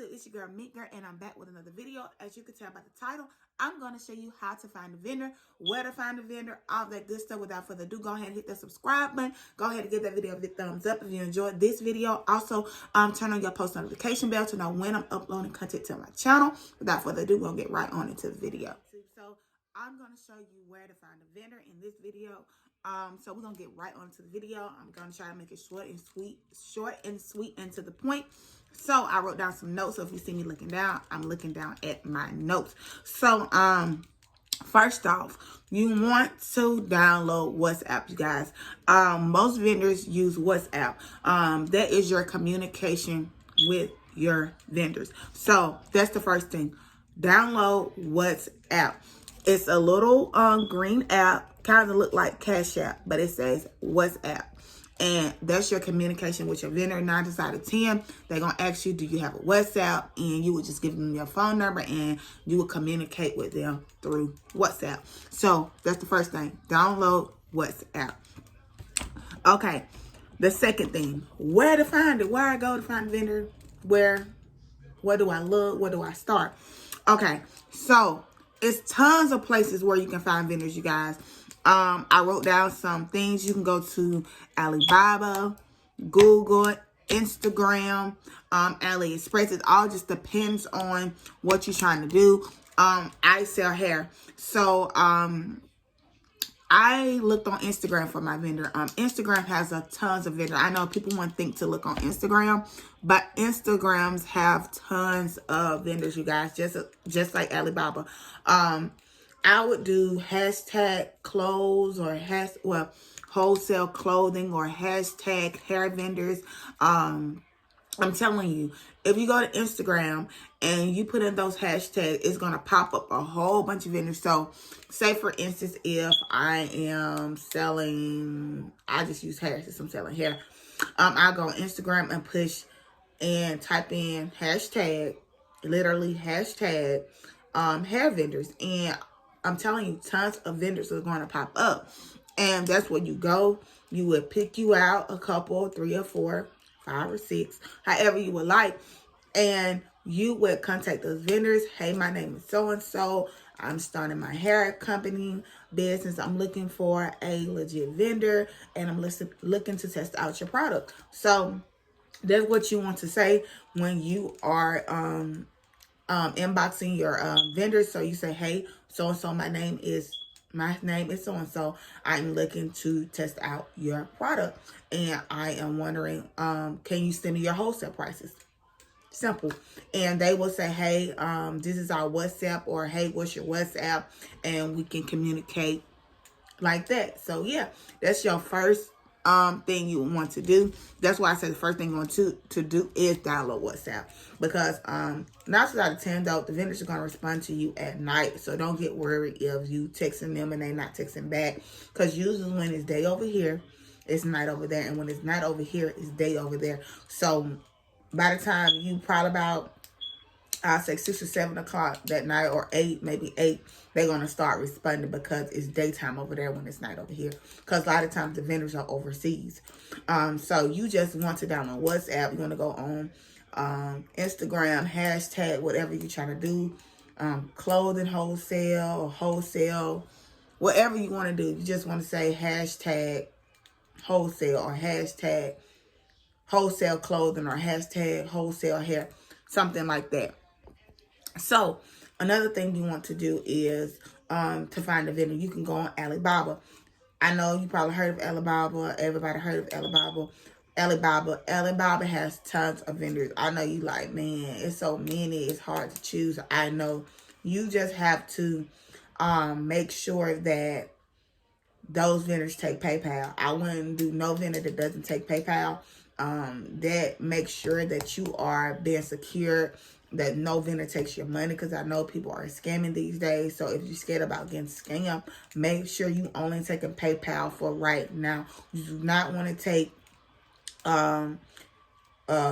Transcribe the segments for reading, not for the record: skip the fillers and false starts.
YouTube, it's your girl Meek Girl, and I'm back with another video. As you can tell by the title, I'm going to show you how to find a vendor, where to find a vendor, all that good stuff. Without further ado, go ahead and hit that subscribe button. Go ahead and give that video a big thumbs up if you enjoyed this video. Also, turn on your post notification bell to know when I'm uploading content to my channel. Without further ado, we'll get right on into the video. So I'm going to show you where to find a vendor in this video. So we're gonna get right on to the video. I'm gonna try to make it short and sweet and to the point. So I wrote down some notes. So if you see me looking down, I'm looking down at my notes. So first off, you want to download WhatsApp, you guys. Most vendors use WhatsApp. That is your communication with your vendors. So that's the first thing. Download WhatsApp. It's a little green app, kind of look like Cash App, but it says WhatsApp. And that's your communication with your vendor. 9 times out of 10, they're going to ask you, do you have a WhatsApp? And you would just give them your phone number and you would communicate with them through WhatsApp. So that's the first thing. Download WhatsApp. Okay. The second thing, where to find it? Where I go to find a vendor? Where do I look? Where do I start? Okay. So it's tons of places where you can find vendors, you guys. I wrote down some things. You can go to Alibaba, Google, Instagram, AliExpress. It all just depends on what you're trying to do. I sell hair. So, I looked on Instagram for my vendor. Instagram has tons of vendors. I know people want to think to look on Instagram, but Instagrams have tons of vendors, you guys, just like Alibaba. I would do hashtag clothes or wholesale clothing or hashtag hair vendors. I'm telling you, if you go to Instagram and you put in those hashtags, it's going to pop up a whole bunch of vendors. So say, for instance, if I am selling, I just use hair since I'm selling hair. I'll go on Instagram and push and type in hashtag, literally hashtag, hair vendors. And I'm telling you, tons of vendors are going to pop up. And that's where you go. You would pick you out a couple, 3 or 4, 5 or 6, however you would like. And you would contact those vendors. Hey, my name is so-and-so. I'm starting my hair company business. I'm looking for a legit vendor. And I'm looking to test out your product. So that's what you want to say when you are inboxing your vendors. So you say, hey, so-and-so, my name is so-and-so. I'm looking to test out your product. And I am wondering, can you send me your wholesale prices? Simple. And they will say, hey, this is our WhatsApp, or hey, what's your WhatsApp? And we can communicate like that. So yeah, that's your first thing you want to do. That's why I said the first thing you want to do is download WhatsApp, because 9 times out of 10 though, the vendors are going to respond to you at night. So don't get worried if you texting them and they not texting back, because usually when it's day over here, it's night over there, and when it's night over here, it's day over there. So by the time you probably about, I'll say 6 or 7 o'clock that night, or 8, maybe 8, they're going to start responding, because it's daytime over there when it's night over here. Because a lot of times the vendors are overseas. So you just want to download WhatsApp. You want to go on Instagram, hashtag, whatever you're trying to do. Clothing wholesale, whatever you want to do. You just want to say hashtag wholesale, or hashtag wholesale clothing, or hashtag wholesale hair, something like that. So another thing you want to do is to find a vendor. You can go on Alibaba. I know you probably heard of Alibaba. Everybody heard of Alibaba. Alibaba has tons of vendors. I know you like, man, it's so many, it's hard to choose. I know. You just have to make sure that those vendors take PayPal. I wouldn't do no vendor that doesn't take PayPal. That makes sure that you are being secure, that no vendor takes your money, because I know people are scamming these days. So if you're scared about getting scammed, make sure you only taking PayPal for right now. You do not want to take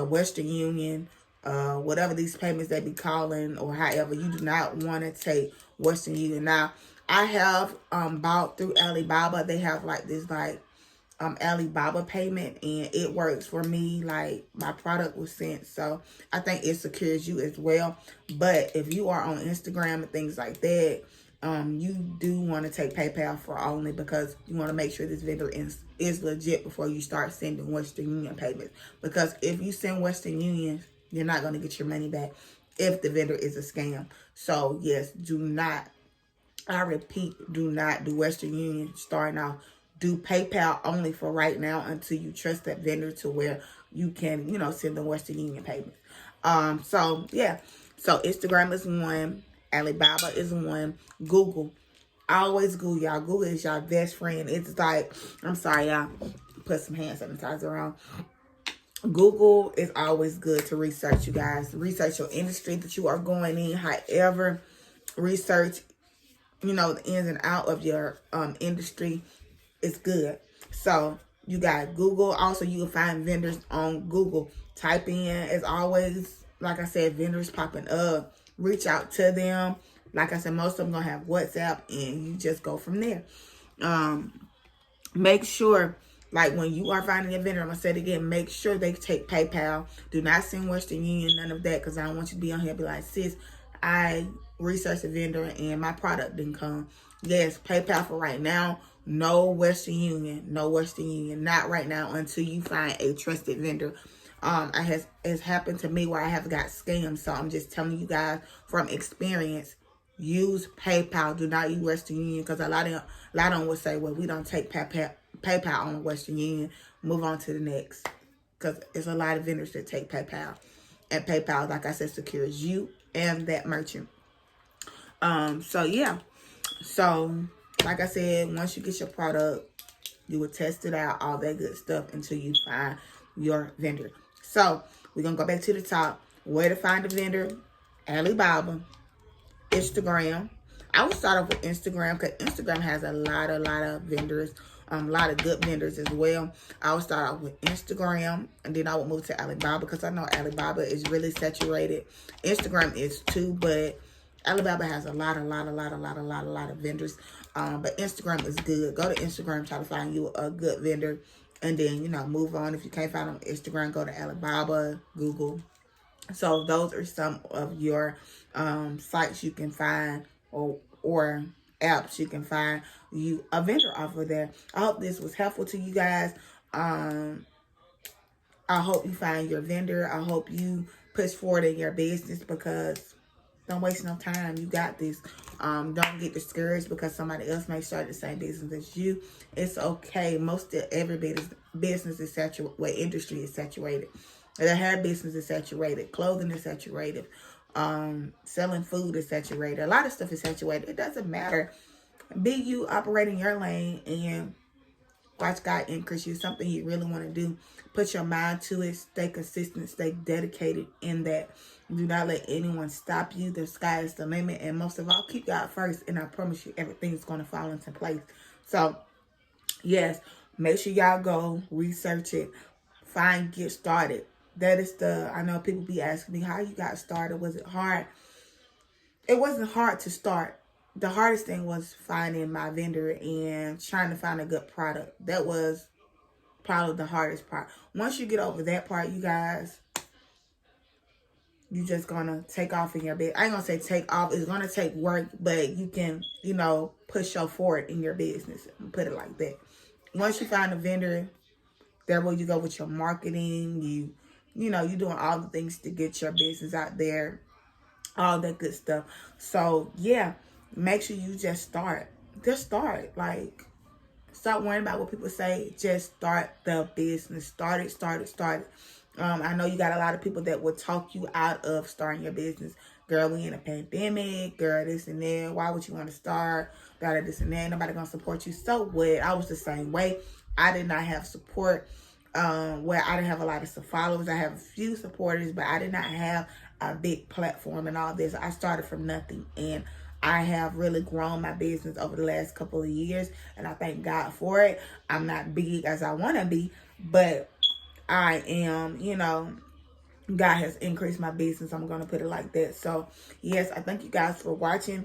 Western Union, whatever these payments they be calling, or however. You do not want to take Western Union. Now, I have bought through Alibaba. They have like this Alibaba payment, and it works for me. Like, my product was sent, so I think it secures you as well. But if you are on Instagram and things like that, you do want to take PayPal for only, because you want to make sure this vendor is legit before you start sending Western Union payments. Because if you send Western Union, you're not going to get your money back if the vendor is a scam. So yes, do not, I repeat, do not do Western Union starting off. Do PayPal only for right now until you trust that vendor to where you can, send the Western Union payments. So yeah. So Instagram is one. Alibaba is one. Google. Always Google, y'all. Google is y'all best friend. It's like, I'm sorry, y'all. Put some hand sanitizer on. Google is always good to research, you guys. Research your industry that you are going in. However, research, the ins and out of your industry is good. So you got Google. Also, you can find vendors on Google. Type in, as always, like I said, vendors popping up. Reach out to them. Like I said, most of them gonna have WhatsApp, and you just go from there. Make sure, like, when you are finding a vendor, I'm gonna say it again, make sure they take PayPal. Do not send Western Union, none of that, because I don't want you to be on here and be like, sis, I researched a vendor and my product didn't come. Yes, PayPal for right now. No Western Union. No Western Union. Not right now until you find a trusted vendor. It's happened to me where I have got scammed. So I'm just telling you guys from experience, use PayPal. Do not use Western Union, because a lot of them would say, well, we don't take PayPal on Western Union. Move on to the next, because there's a lot of vendors that take PayPal. And PayPal, like I said, secures you and that merchant. So yeah. So like I said, once you get your product, you will test it out, all that good stuff, until you find your vendor. So we're going to go back to the top. Where to find a vendor? Alibaba, Instagram. I would start off with Instagram, because Instagram has a lot of vendors, a lot of good vendors as well. I would start off with Instagram, and then I would move to Alibaba, because I know Alibaba is really saturated. Instagram is too, but Alibaba has a lot of vendors. But Instagram is good. Go to Instagram, try to find you a good vendor, and then, move on. If you can't find them on Instagram, go to Alibaba, Google. So those are some of your sites you can find, or apps you can find you a vendor off of there. I hope this was helpful to you guys. I hope you find your vendor. I hope you push forward in your business, because don't waste no time. You got this. Don't get discouraged because somebody else may start the same business as you. It's okay. Most of every business is saturated. Well, industry is saturated. The hair business is saturated. Clothing is saturated. Selling food is saturated. A lot of stuff is saturated. It doesn't matter. Be you, operate in your lane, and watch God increase you. Something you really want to do. Put your mind to it. Stay consistent. Stay dedicated in that. Do not let anyone stop you. The sky is the limit. And most of all, keep God first. And I promise you, everything's going to fall into place. So, yes, make sure y'all go research it. Get started. That is I know people be asking me, how you got started? Was it hard? It wasn't hard to start. The hardest thing was finding my vendor and trying to find a good product. That was probably the hardest part. Once you get over that part, you guys, you just gonna take off in your bed. I ain't gonna say take off. It's gonna take work, but you can, push your forward in your business. Put it like that. Once you find a vendor, there where you go with your marketing. You doing all the things to get your business out there. All that good stuff. So, yeah, make sure you just start. Just start. Like, stop worrying about what people say. Just start the business. Start it. I know you got a lot of people that will talk you out of starting your business. Girl, we in a pandemic. Girl, this and that. Why would you want to start? Girl, this and that. Nobody gonna support you. So what? I was the same way. I did not have support. Where I didn't have a lot of followers. I have a few supporters, but I did not have a big platform and all this. I started from nothing, and I have really grown my business over the last couple of years, and I thank God for it. I'm not big as I want to be, but I am, God has increased my business. I'm going to put it like that. So, yes, I thank you guys for watching.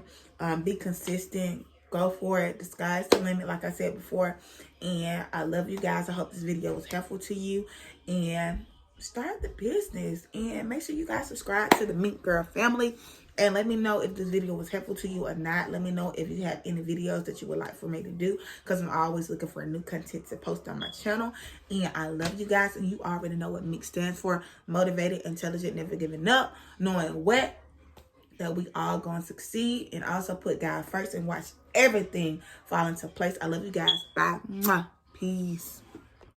Be consistent. Go for it. The sky's the limit, like I said before. And I love you guys. I hope this video was helpful to you. And start the business. And make sure you guys subscribe to the Mink Girl family. And let me know if this video was helpful to you or not. Let me know if you have any videos that you would like for me to do, because I'm always looking for new content to post on my channel. And I love you guys. And you already know what Mink stands for. Motivated, intelligent, never giving up, knowing what, that we all going to succeed. And also put God first and watch everything fall into place. I love you guys. Bye. Mwah. Peace.